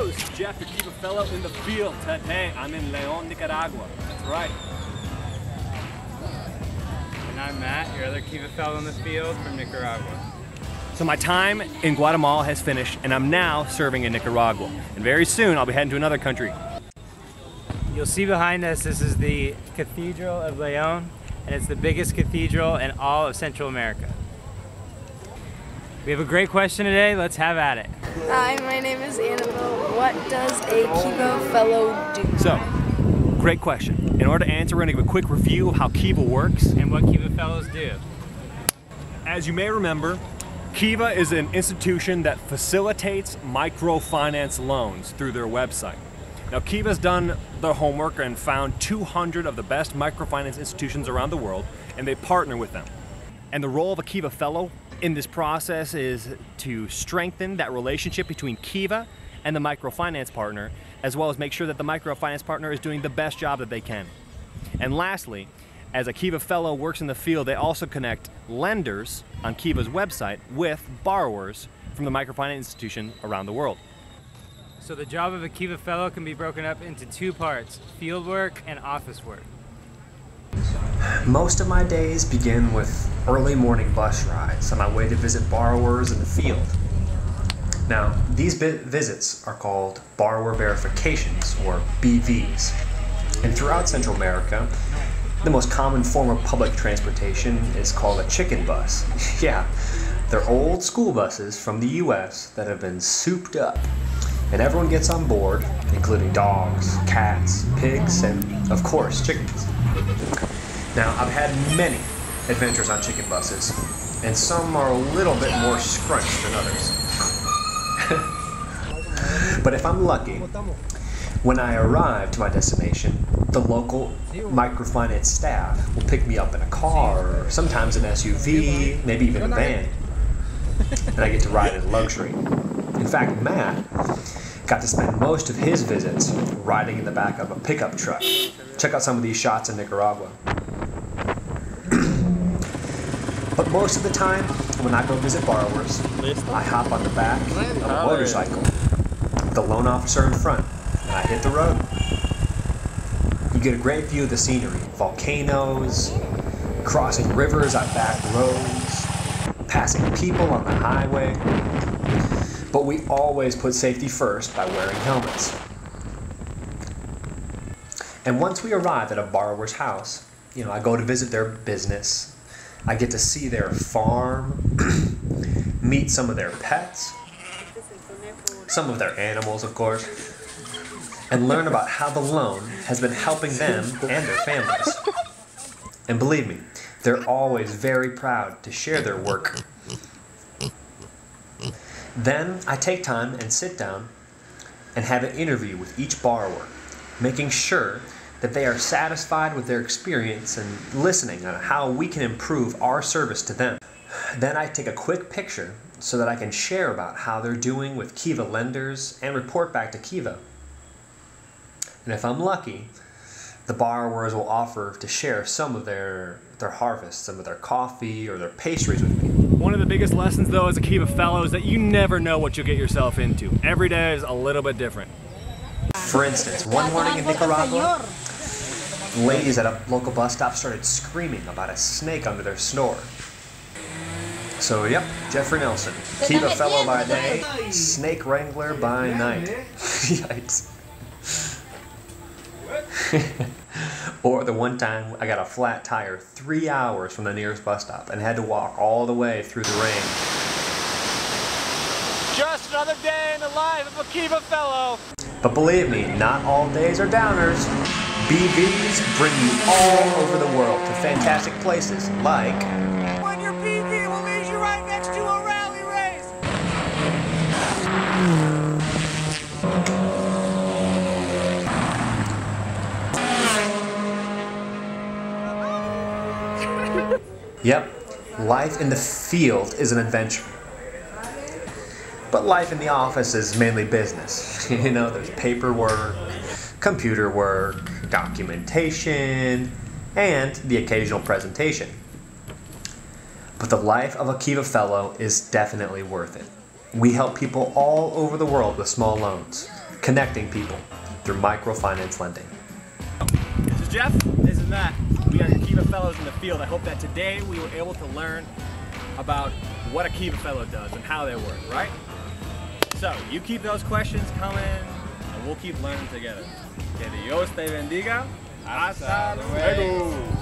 it's Jeff, your Kiva Fellow in the field today. I'm in León, Nicaragua. That's right. And I'm Matt, your other Kiva Fellow in the field from Nicaragua. So my time in Guatemala has finished, and I'm now serving in Nicaragua. And very soon, I'll be heading to another country. You'll see behind us, this is the Cathedral of León, and it's the biggest cathedral in all of Central America. We have a great question today. Let's have at it. Hi, my name is Annabelle. What does a Kiva Fellow do? So, great question. In order to answer, we're going to give a quick review of how Kiva works And what Kiva Fellows do. As you may remember, Kiva is an institution that facilitates microfinance loans through their website. Now, Kiva's done their homework and found 200 of the best microfinance institutions around the world, and they partner with them. And the role of a Kiva Fellow in this process is to strengthen that relationship between Kiva and the microfinance partner, as well as make sure that the microfinance partner is doing the best job that they can. And lastly, as a Kiva Fellow works in the field, they also connect lenders on Kiva's website with borrowers from the microfinance institution around the world. So the job of a Kiva Fellow can be broken up into two parts, field work and office work. Most of my days begin with early morning bus rides on my way to visit borrowers in the field. Now, these visits are called borrower verifications, or BVs. And throughout Central America, the most common form of public transportation is called a chicken bus. Yeah, they're old school buses from the US that have been souped up. And everyone gets on board, including dogs, cats, pigs, and of course, chickens. Now, I've had many adventures on chicken buses, and some are a little bit more scrunched than others. But if I'm lucky, when I arrive to my destination, the local microfinance staff will pick me up in a car, or sometimes an SUV, maybe even a van, and I get to ride in luxury. In fact, Matt got to spend most of his visits riding in the back of a pickup truck. Check out some of these shots in Nicaragua. But most of the time, when I go visit borrowers, I hop on the back of a motorcycle, the loan officer in front, and I hit the road. You get a great view of the scenery, volcanoes, crossing rivers on back roads, passing people on the highway. But we always put safety first by wearing helmets. And once we arrive at a borrower's house, I go to visit their business. I get to see their farm, meet some of their pets, some of their animals, of course, and learn about how the loan has been helping them and their families. And believe me, they're always very proud to share their work. Then I take time and sit down and have an interview with each borrower, making sure that they are satisfied with their experience and listening on how we can improve our service to them. Then I take a quick picture so that I can share about how they're doing with Kiva lenders and report back to Kiva. And if I'm lucky, the borrowers will offer to share some of their harvest, some of their coffee or their pastries with me. One of the biggest lessons, though, as a Kiva Fellow is that you never know what you'll get yourself into. Every day is a little bit different. For instance, one morning in Nicaragua, ladies at a local bus stop started screaming about a snake under their snore. So yep, Jeffrey Nelson, Kiva Fellow by day, snake wrangler by night. Yikes. Or the one time I got a flat tire 3 hours from the nearest bus stop and had to walk all the way through the rain. Just another day in the life of a Kiva Fellow. But believe me, not all days are downers. BVs bring you all over the world to fantastic places like... When your BV will lead you right next to a rally race! Yep, life in the field is an adventure. But life in the office is mainly business. There's paperwork, computer work, documentation, and the occasional presentation. But the life of a Kiva Fellow is definitely worth it. We help people all over the world with small loans. connecting people through microfinance lending. This is Jeff. This is Matt. We are your Kiva Fellows in the field. I hope that today we were able to learn about what a Kiva Fellow does and how they work, right? So, you keep those questions coming and we'll keep learning together. Que Dios te bendiga. Hasta luego.